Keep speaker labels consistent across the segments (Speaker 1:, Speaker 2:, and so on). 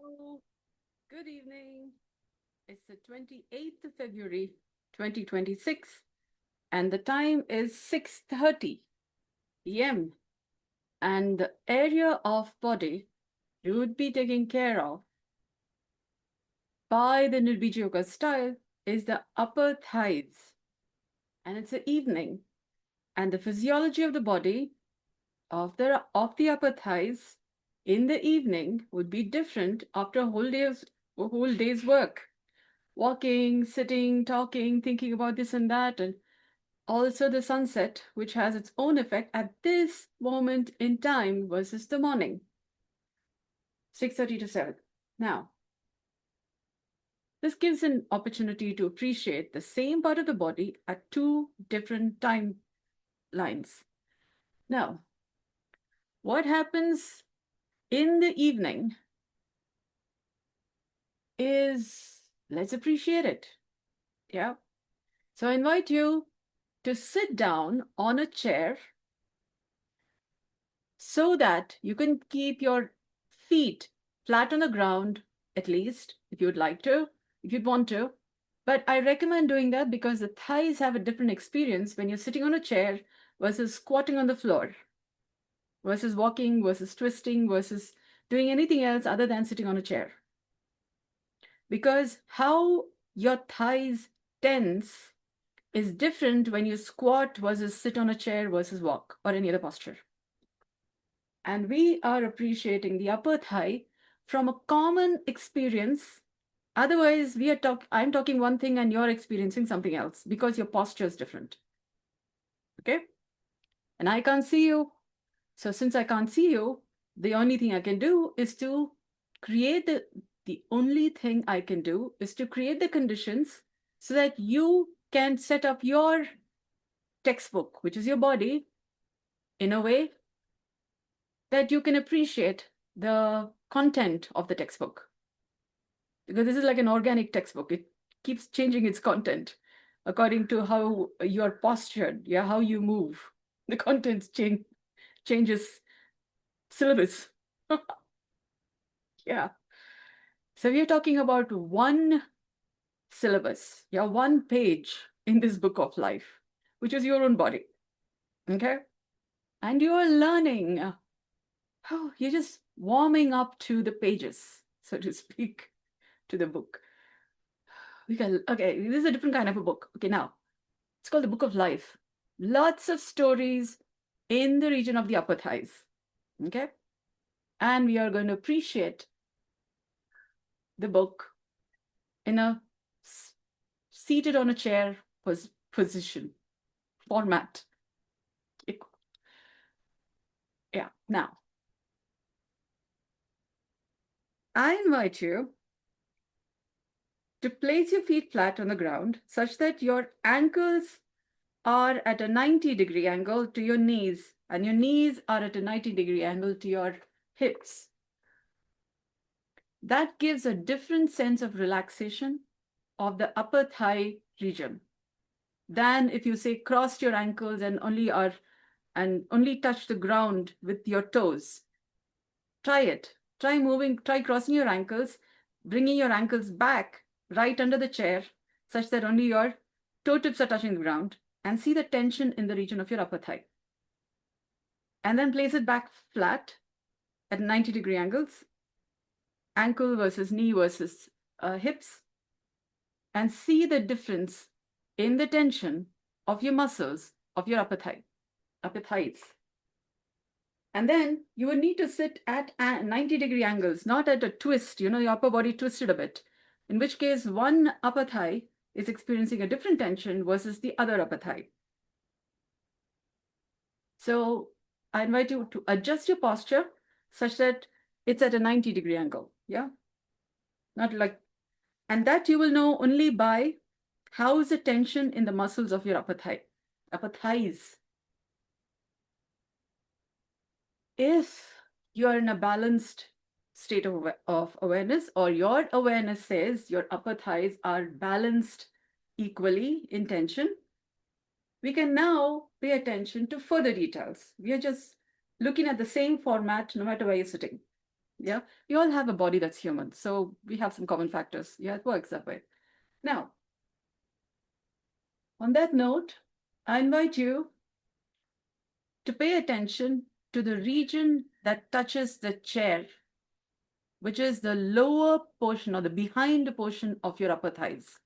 Speaker 1: Hello, good evening. It's the 28th of February, 2026, and the time is 6:30 p.m. And the area of body you would be taking care of by the Nirbeeja Yoga style is the upper thighs. And it's the evening, and the physiology of the body of the upper thighs in the evening would be different after a whole day's work. Walking, sitting, talking, thinking about this and that, and also the sunset, which has its own effect at this moment in time versus the morning, 6:30 to 7. Now, this gives an opportunity to appreciate the same part of the body at two different time lines. Now, what happens in the evening is let's appreciate it. Yeah. So I invite you to sit down on a chair so that you can keep your feet flat on the ground, at least, if you'd like to, if you'd want to. But I recommend doing that because the thighs have a different experience when you're sitting on a chair versus squatting on the floor, versus walking, versus twisting, versus doing anything else other than sitting on a chair. Because how your thighs tense is different when you squat versus sit on a chair versus walk or any other posture. And we are appreciating the upper thigh from a common experience. Otherwise, I'm talking one thing and you're experiencing something else because your posture is different. Okay? And I can't see you. So since I can't see you, the only thing I can do is to create the only thing I can do is to create the conditions so that you can set up your textbook, which is your body, in a way that you can appreciate the content of the textbook. Because this is like an organic textbook. It keeps changing its content according to how you're postured, yeah, how you move. The content changes syllabus. Yeah. So we are talking about one syllabus, yeah, one page in this book of life, which is your own body. Okay. And you are learning. Oh, you're just warming up to the pages, so to speak, to the book. Okay, this is a different kind of a book. Okay, now it's called the Book of Life. Lots of stories in the region of the upper thighs. Okay, and we are going to appreciate the book in a seated on a chair position format. Yeah, now I invite you to place your feet flat on the ground such that your ankles are at a 90-degree angle to your knees, and your knees are at a 90-degree angle to your hips. That gives a different sense of relaxation of the upper thigh region than if you say crossed your ankles and only touch the ground with your toes. Try it. Try crossing your ankles, bringing your ankles back right under the chair such that only your toe tips are touching the ground, and see the tension in the region of your upper thigh. And then place it back flat at 90-degree angles, ankle versus knee versus hips, and see the difference in the tension of your muscles of your upper thighs. And then you would need to sit at 90-degree angles, not at a twist, your upper body twisted a bit, in which case one upper thigh is experiencing a different tension versus the other upper thigh. So I invite you to adjust your posture such that it's at a 90-degree angle. Yeah. Not like, and that you will know only by how is the tension in the muscles of your upper thighs. If you are in a balanced state of awareness, or your awareness says your upper thighs are balanced equally in tension, we can now pay attention to further details. We are just looking at the same format no matter where you're sitting. Yeah, we all have a body that's human, so we have some common factors. Yeah, it works that way. Now, on that note, I invite you to pay attention to the region that touches the chair, which is the lower portion or the behind portion of your upper thighs,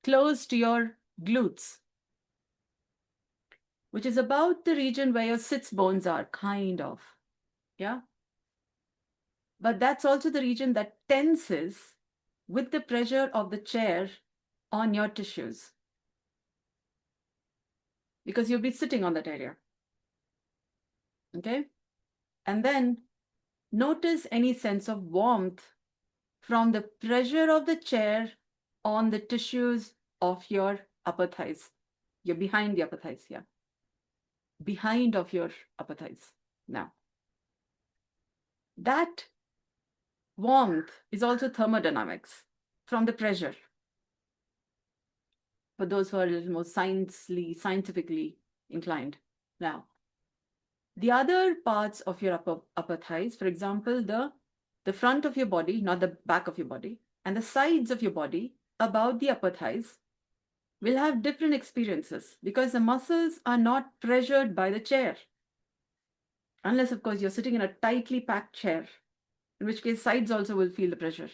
Speaker 1: close to your glutes, which is about the region where your sits bones are, kind of. Yeah. But that's also the region that tenses with the pressure of the chair on your tissues, because you'll be sitting on that area. Okay. And then notice any sense of warmth from the pressure of the chair on the tissues of your upper thighs. You're behind the upper thighs, yeah. Behind of your upper thighs. Now, that warmth is also thermodynamics from the pressure. For those who are a little more scientifically inclined. Now, the other parts of your upper thighs, for example, the front of your body, not the back of your body, and the sides of your body about the upper thighs will have different experiences because the muscles are not pressured by the chair. Unless, of course, you're sitting in a tightly packed chair, in which case sides also will feel the pressure.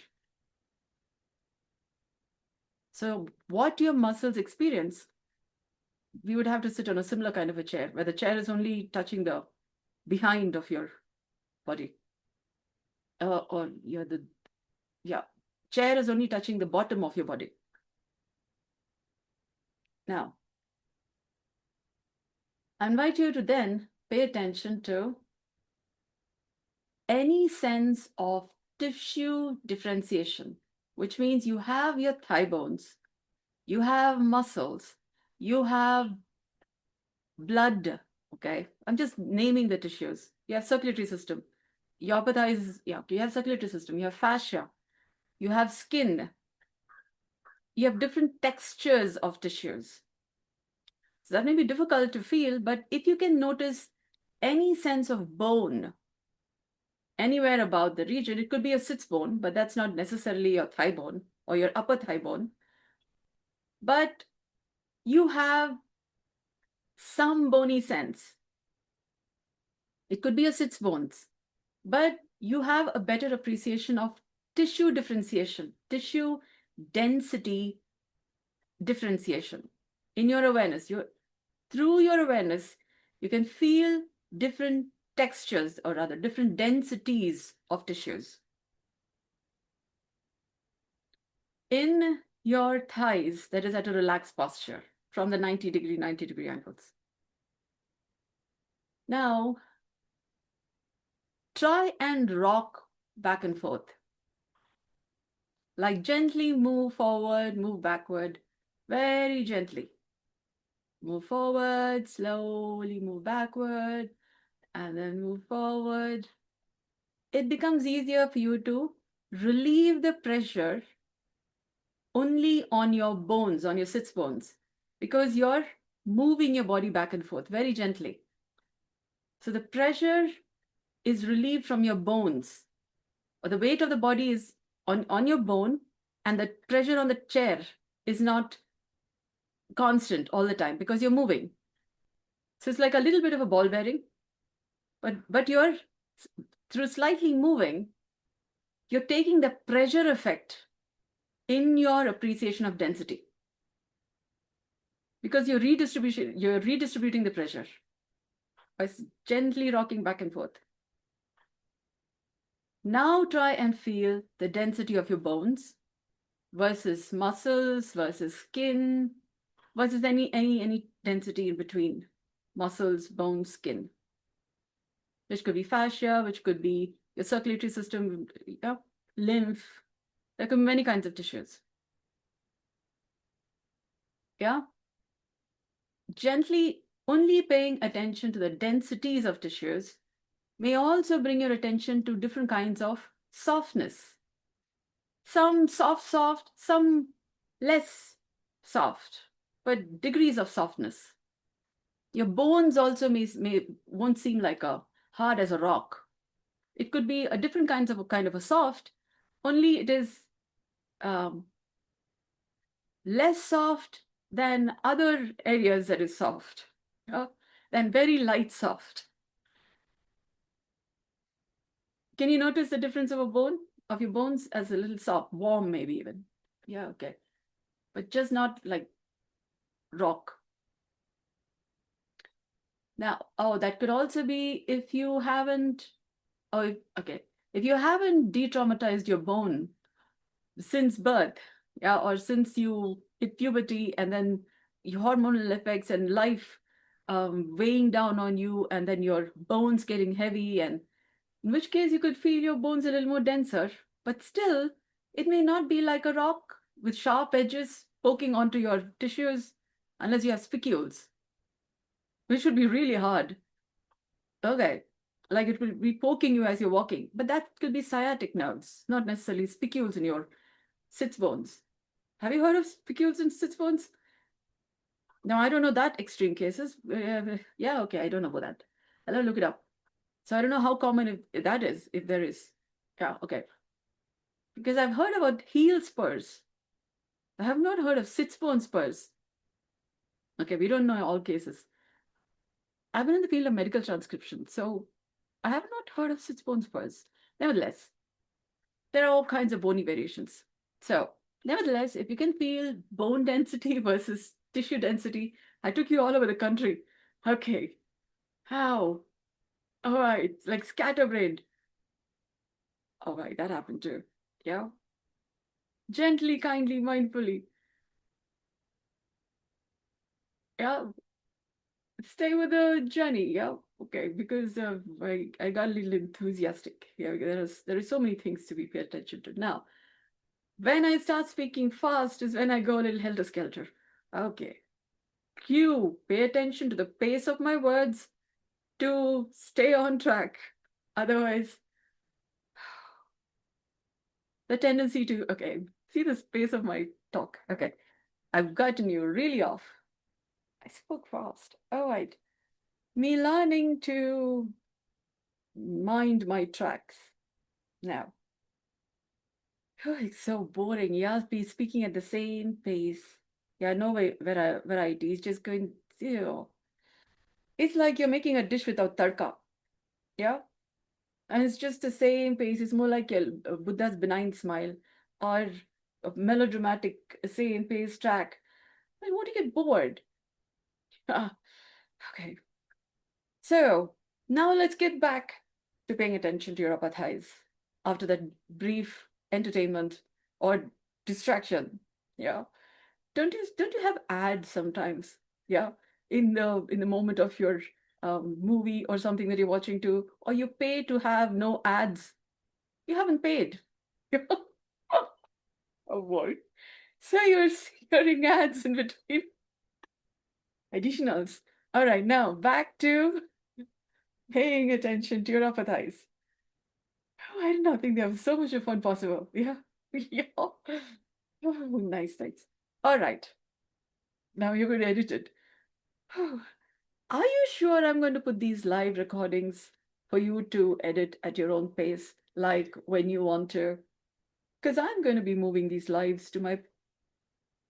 Speaker 1: So what your muscles experience, we would have to sit on a similar kind of a chair where the chair is only touching the behind of your body. Or chair is only touching the bottom of your body. Now, I invite you to then pay attention to any sense of tissue differentiation, which means you have your thigh bones, you have muscles, you have blood. Okay, I'm just naming the tissues. You have circulatory system. Your upper thighs, yeah, you have circulatory system, you have fascia, you have skin, you have different textures of tissues. So that may be difficult to feel, but if you can notice any sense of bone anywhere about the region, it could be a sits bone, but that's not necessarily your thigh bone or your upper thigh bone. But you have some bony sense. It could be a sits bones, but you have a better appreciation of tissue differentiation, tissue density differentiation in your awareness. Through your awareness, you can feel different textures, or rather different densities of tissues. In your thighs, that is at a relaxed posture from the 90 degree angles. Now, try and rock back and forth. Like gently move forward, move backward, very gently. Move forward, slowly move backward, and then move forward. It becomes easier for you to relieve the pressure only on your bones, on your sits bones, because you're moving your body back and forth very gently. So the pressure is relieved from your bones, or the weight of the body is on your bone, and the pressure on the chair is not constant all the time because you're moving. So it's like a little bit of a ball bearing, but you're, through slightly moving, you're taking the pressure effect in your appreciation of density, because you're redistributing the pressure by gently rocking back and forth. Now try and feel the density of your bones versus muscles versus skin versus any density in between muscles, bones, skin, which could be fascia, which could be your circulatory system, yeah, lymph. There could be many kinds of tissues. Yeah. Gently only paying attention to the densities of tissues may also bring your attention to different kinds of softness. Some soft, some less soft, but degrees of softness. Your bones also won't seem like hard as a rock. It could be a different kind of a soft, only it is less soft than other areas that is soft, than very light soft. Can you notice the difference of a bone, of your bones as a little soft, warm maybe even? Yeah, okay. But just not like rock. Now, oh, that could also be if you haven't, oh, okay. If you haven't de-traumatized your bone since birth, yeah, or since you hit puberty and then your hormonal effects and life weighing down on you, and then your bones getting heavy, and in which case you could feel your bones a little more denser, but still, it may not be like a rock with sharp edges poking onto your tissues unless you have spicules, which would be really hard. Okay. Like it will be poking you as you're walking, but that could be sciatic nerves, not necessarily spicules in your sits bones. Have you heard of spicules in sits bones? No, I don't know that extreme cases. Yeah, okay, I don't know about that. I'll look it up. So I don't know how common if that is, if there is. Yeah, okay. Because I've heard about heel spurs. I have not heard of sits bone spurs. Okay, we don't know all cases. I've been in the field of medical transcription, so I have not heard of sits bone spurs. Nevertheless, there are all kinds of bony variations. So, nevertheless, if you can feel bone density versus tissue density, I took you all over the country. Okay. How? All right. Like scatterbrained. All right. That happened too. Yeah. Gently, kindly, mindfully. Yeah. Stay with the journey. Yeah. Okay. Because I got a little enthusiastic. Yeah. There are so many things to be paid attention to. Now, when I start speaking fast is when I go a little helter skelter. Okay. Cue, pay attention to the pace of my words to stay on track. Otherwise, the tendency to, okay, see the pace of my talk. Okay, I've gotten you really off. I spoke fast. All right. Me learning to mind my tracks. Now, oh, it's so boring. Yeah, be speaking at the same pace. Yeah, no way, variety. It's just going, you know, it's like you're making a dish without tarka. Yeah. And it's just the same pace. It's more like a Buddha's benign smile or a melodramatic same pace track. I want to get bored. Ah, okay. So now let's get back to paying attention to your upper thighs after that brief entertainment or distraction. Yeah. Don't you have ads sometimes? Yeah. In the moment of your movie or something that you're watching to, or you pay to have no ads. You haven't paid. Oh boy. So you're hearing ads in between additionals. All right, now back to paying attention to your upper thighs. Oh, I did not think there was so much of fun possible. Yeah. Yeah. Oh, nice, nice. All right. Now you're going to edit it. Are you sure I'm going to put these live recordings for you to edit at your own pace, like when you want to? Because I'm going to be moving these lives to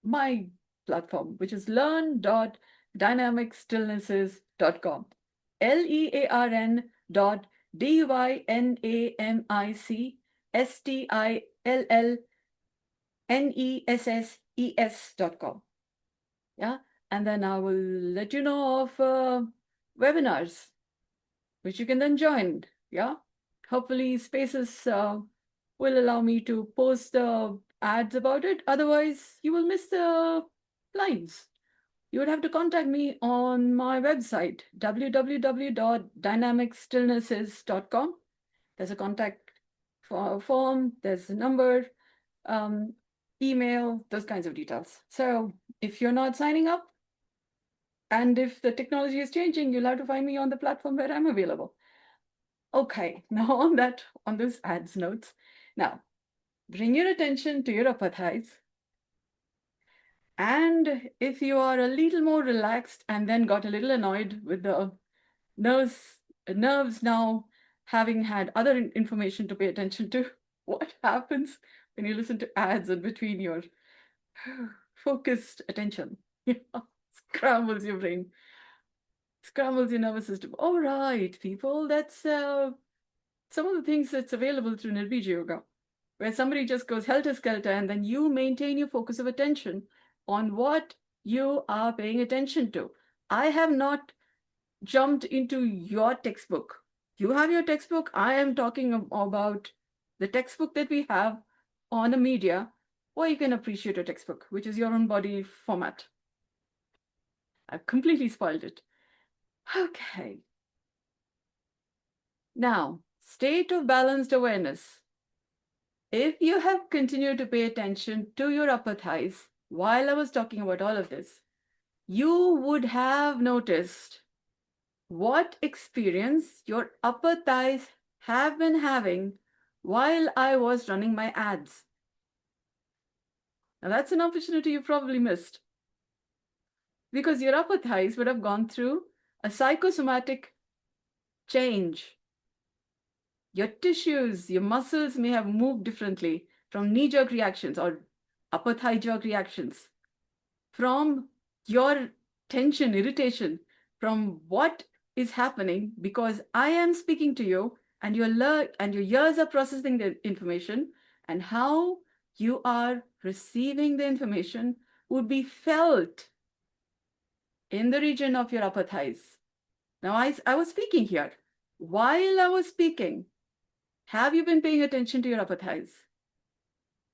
Speaker 1: my platform, which is learn.dynamicstillnesses.com. learn.dynamicstillnesses.com. Yeah. And then I will let you know of webinars, which you can then join. Yeah. Hopefully, Spaces will allow me to post the ads about it. Otherwise, you will miss the lines. You would have to contact me on my website, www.dynamicstillnesses.com. There's a contact form, there's a number, um, email, those kinds of details. So if you're not signing up, and if the technology is changing, you'll have to find me on the platform where I'm available. Okay, now on those ads notes, now bring your attention to your upper thighs. And if you are a little more relaxed and then got a little annoyed with the nerves now having had other information to pay attention to, what happens when you listen to ads in between your focused attention? Scrambles your brain, scrambles your nervous system. All right, people, that's some of the things that's available through Nirbeeja Yoga, where somebody just goes helter-skelter and then you maintain your focus of attention on what you are paying attention to. I have not jumped into your textbook. You have your textbook. I am talking about the textbook that we have on a media, or you can appreciate a textbook, which is your own body format. I've completely spoiled it. Okay. Now, state of balanced awareness. If you have continued to pay attention to your upper thighs while I was talking about all of this, you would have noticed what experience your upper thighs have been having while I was running my ads. Now that's an opportunity you probably missed, because your upper thighs would have gone through a psychosomatic change. Your tissues, your muscles may have moved differently from knee-jerk reactions or upper thigh jerk reactions, from your tension, irritation, from what is happening because I am speaking to you and your ears are processing the information, and how you are receiving the information would be felt in the region of your upper thighs. Now, I was speaking here. While I was speaking, have you been paying attention to your upper thighs?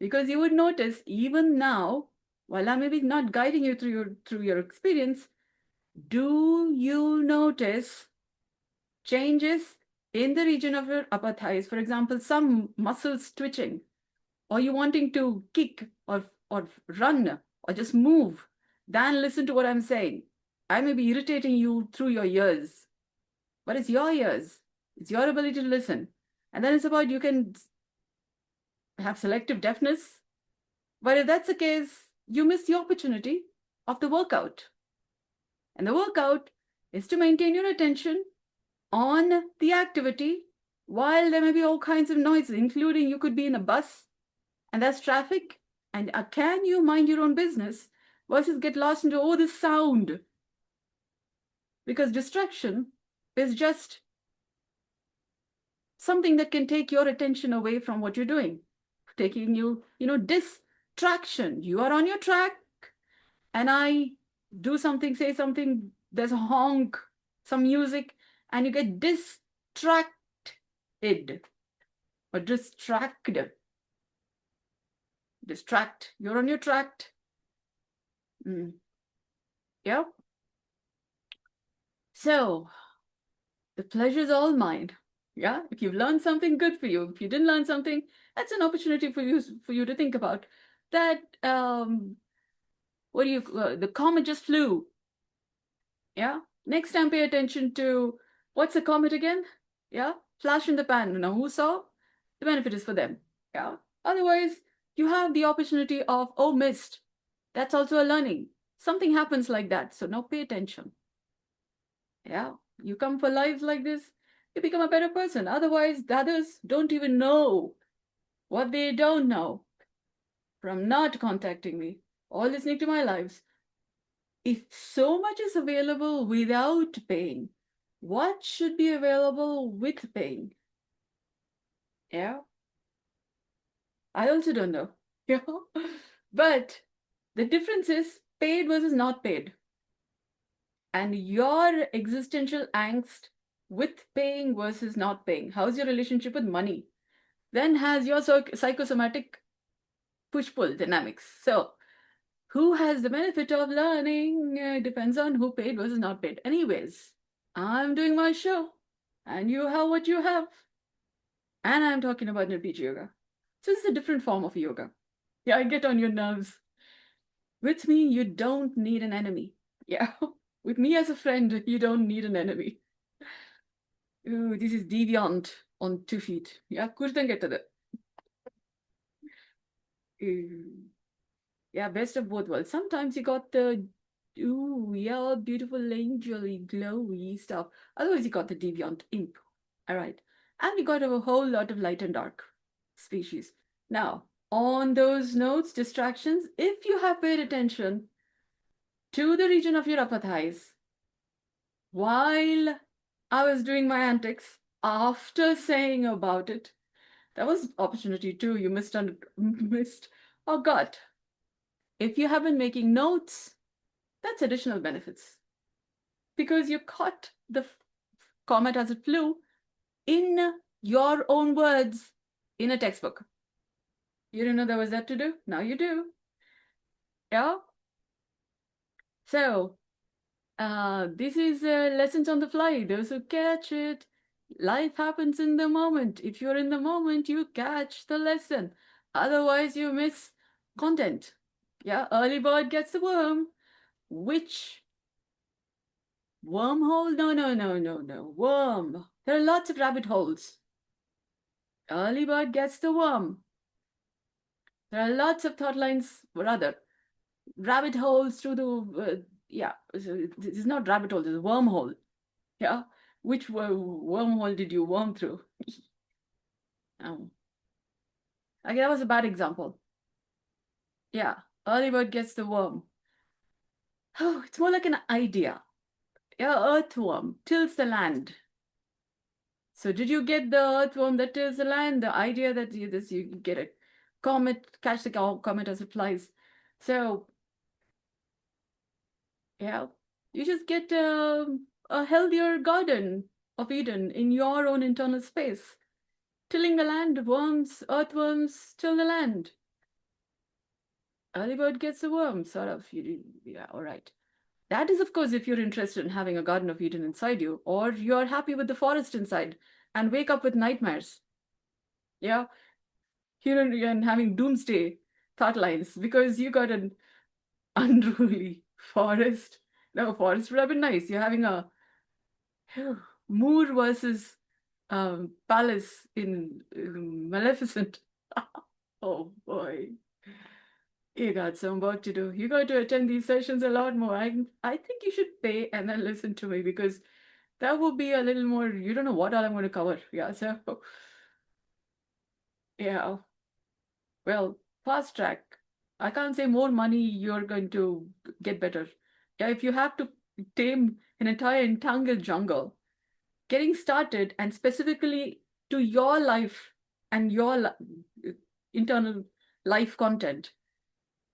Speaker 1: Because you would notice even now, while I may be not guiding you through your experience, do you notice changes in the region of your upper thighs? For example, some muscles twitching, or you wanting to kick or run or just move, then listen to what I'm saying. I may be irritating you through your ears, but it's your ears. It's your ability to listen. And then it's about you can have selective deafness. But if that's the case, you miss the opportunity of the workout. And the workout is to maintain your attention on the activity while there may be all kinds of noises, including you could be in a bus and there's traffic. And can you mind your own business versus get lost into, oh, this sound? Because distraction is just something that can take your attention away from what you're doing, taking you, distraction. You are on your track and I do something, say something, there's a honk, some music, and you get distracted or distracted. Distract, you're on your track. Yeah. So the pleasure's all mine. Yeah. If you've learned something, good for you. If you didn't learn something, that's an opportunity for you to think about that. The comet just flew. Yeah. Next time, pay attention to what's a comet again? Yeah. Flash in the pan. Now, who saw? The benefit is for them. Yeah. Otherwise, you have the opportunity of, oh, missed. That's also a learning. Something happens like that. So now pay attention. Yeah. You come for lives like this, you become a better person. Otherwise, the others don't even know what they don't know from not contacting me or listening to my lives. If so much is available without paying, what should be available with paying? Yeah. I also don't know. Yeah. But the difference is paid versus not paid. And your existential angst with paying versus not paying. How's your relationship with money? Then has your psychosomatic push-pull dynamics. So who has the benefit of learning? Depends on who paid versus not paid. Anyways, I'm doing my show and you have what you have. And I'm talking about Nirbeeja Yoga. So this is a different form of yoga. Yeah, I get on your nerves. With me, you don't need an enemy. Yeah, with me as a friend, you don't need an enemy. Ooh, this is deviant on 2 feet. Yeah, kurtangettadu. Yeah, best of both worlds. Sometimes you got the, ooh, yeah, beautiful angel-y, glowy stuff. Otherwise, you got the deviant imp. All right. And we got a whole lot of light and dark species. Now, on those notes, distractions, if you have paid attention to the region of your upper thighs while I was doing my antics, after saying about it, that was opportunity too. You missed or got. If you have been making notes, that's additional benefits because you caught the comet as it flew in your own words in a textbook. You didn't know there was that to do? Now you do. Yeah. So this is lessons on the fly. Those who catch it, life happens in the moment. If you're in the moment, you catch the lesson. Otherwise, you miss content. Yeah, early bird gets the worm. Which wormhole? No. Worm. There are lots of rabbit holes. Early bird gets the worm. There are lots of thought lines, rather, rabbit holes through the, yeah, this is not rabbit hole, this is wormhole. Yeah. Which wormhole did you worm through? Oh. Okay, that was a bad example. Yeah. Early bird gets the worm. Oh, it's more like an idea. Yeah, earthworm tills the land. So did you get the earthworm that tills the land? The idea that you get a comet, catch the comet as it flies. So yeah, you just get a healthier garden of Eden in your own internal space. Tilling the land, worms, earthworms, till the land. Early bird gets the worm, sort of. Yeah, all right. That is, of course, if you're interested in having a Garden of Eden inside you, or you're happy with the forest inside and wake up with nightmares. Yeah, here and having doomsday thought lines because you got an unruly forest. No, forest would have been nice. You're having a Moor versus Palace in Maleficent. Oh boy. You got some work to do. You got to attend these sessions a lot more. I think you should pay and then listen to me because that will be a little more, you don't know what all I'm going to cover. Yeah, so yeah. Well, fast track. I can't say more money you're going to get better. Yeah, if you have to tame an entire entangled jungle, getting started and specifically to your life and your internal life content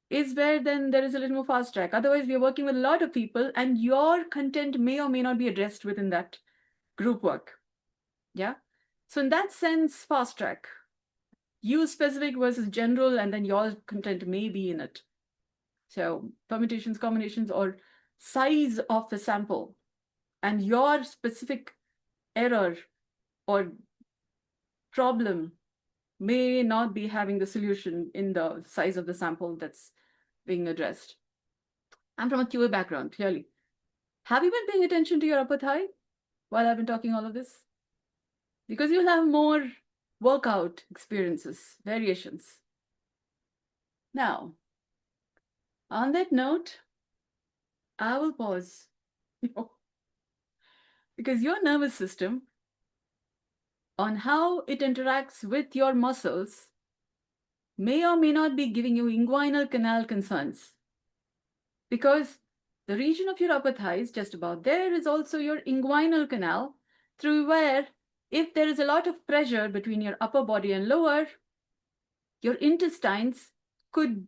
Speaker 1: is where then there is a little more fast track. Otherwise, we are working with a lot of people and your content may or may not be addressed within that group work. Yeah. So in that sense, fast track. Use specific versus general, and then your content may be in it. So permutations, combinations, or size of the sample and your specific error or problem may not be having the solution in the size of the sample that's being addressed. I'm from a QA background, clearly. Have you been paying attention to your upper thigh while I've been talking all of this? Because you'll have more workout experiences, variations. Now, on that note, I will pause. Because your nervous system, on how it interacts with your muscles, may or may not be giving you inguinal canal concerns. Because the region of your upper thighs, just about there, is also your inguinal canal, through where, if there is a lot of pressure between your upper body and lower, your intestines could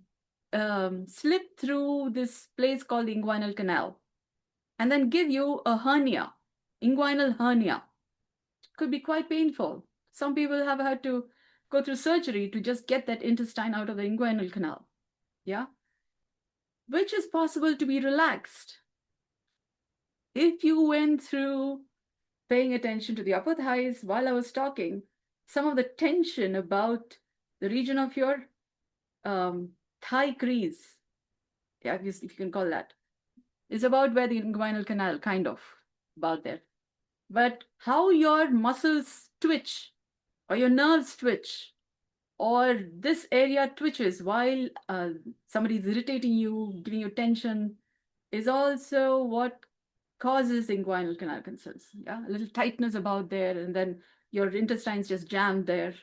Speaker 1: slip through this place called the inguinal canal and then give you a hernia, inguinal hernia. It could be quite painful. Some people have had to go through surgery to just get that intestine out of the inguinal canal. Yeah. Which is possible to be relaxed. If you went through paying attention to the upper thighs while I was talking, some of the tension about the region of your thigh crease, yeah, if you can call that, is about where the inguinal canal, kind of, about there. But how your muscles twitch or your nerves twitch or this area twitches while somebody's irritating you, giving you tension, is also what causes inguinal canal concerns. Yeah, a little tightness about there, and then your intestines just jammed there,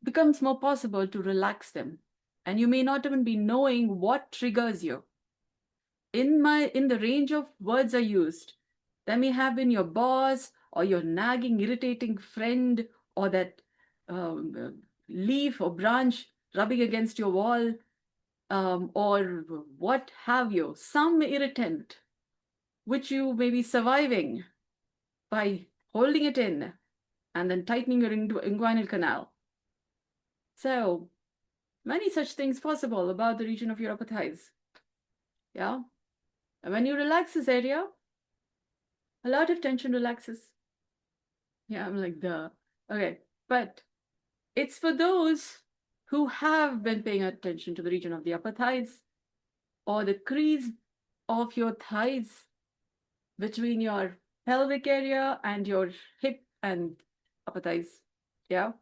Speaker 1: becomes more possible to relax them. And you may not even be knowing what triggers you. In the range of words I used, that may have been your boss or your nagging, irritating friend, or that leaf or branch rubbing against your wall, or what have you, some irritant which you may be surviving by holding it in and then tightening your inguinal canal. So many such things possible about the region of your upper thighs. Yeah. And when you relax this area, a lot of tension relaxes. Yeah, I'm like, duh. Okay. But it's for those who have been paying attention to the region of the upper thighs or the crease of your thighs between your pelvic area and your hip and upper thighs. Yeah.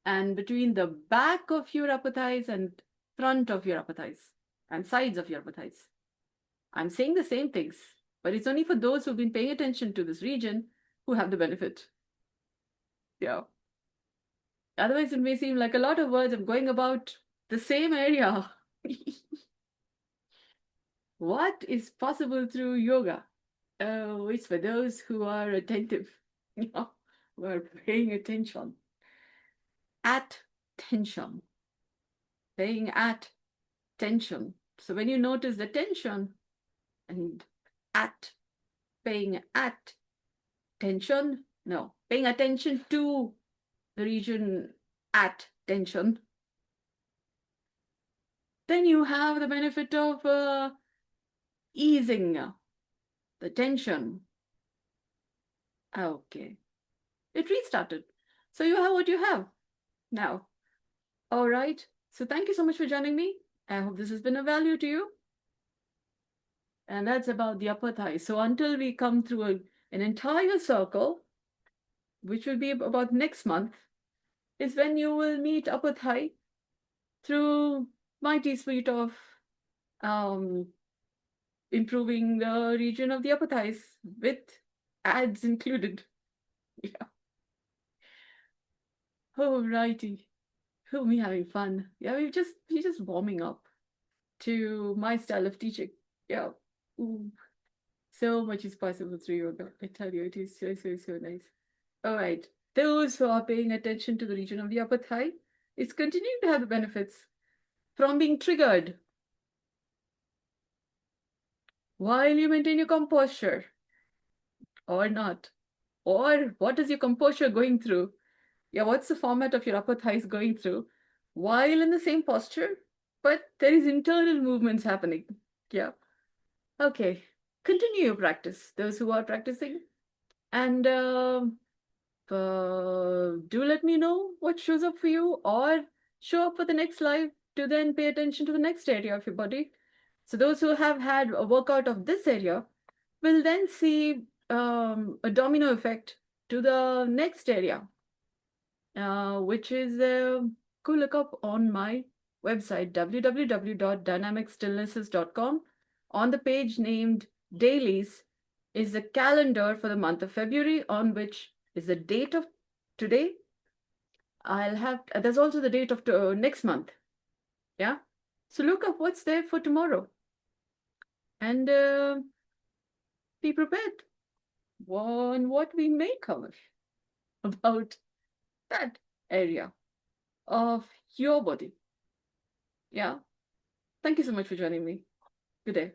Speaker 1: And between the back of your upper thighs and front of your upper thighs and sides of your upper thighs. I'm saying the same things, but it's only for those who've been paying attention to this region who have the benefit. Yeah. Otherwise, it may seem like a lot of words. I'm going about the same area. What is possible through yoga? Oh, it's for those who are attentive, who are paying attention. At tension. Paying at tension. So when you notice the tension and at, paying at tension, no, paying attention to the region at tension, then you have the benefit of easing the tension. Okay, it restarted. So you have what you have now. All right. So thank you so much for joining me. I hope this has been of value to you. And that's about the upper thigh. So until we come through an entire circle, which will be about next month, is when you will meet upper thigh through my T-suite of improving the region of the upper thighs with ads included. Yeah. Alrighty. Oh, me having fun. Yeah, we're just warming up to my style of teaching. Yeah. Ooh. So much is possible through yoga. I tell you, it is so, so, so nice. All right. Those who are paying attention to the region of the upper thigh is continuing to have the benefits from being triggered while you maintain your composure or not. Or what is your composure going through? Yeah, what's the format of your upper thighs going through while in the same posture, but there is internal movements happening. Yeah. Okay. Continue your practice, those who are practicing. And do let me know what shows up for you or show up for the next live to then pay attention to the next area of your body. So those who have had a workout of this area will then see a domino effect to the next area, which is go look up on my website, www.dynamicstillnesses.com. On the page named Dailies is a calendar for the month of February, on which is the date of today. I'll have, there's also the date of next month. Yeah. So look up what's there for tomorrow and be prepared on what we may cover about that area of your body. Yeah. Thank you so much for joining me. Good day.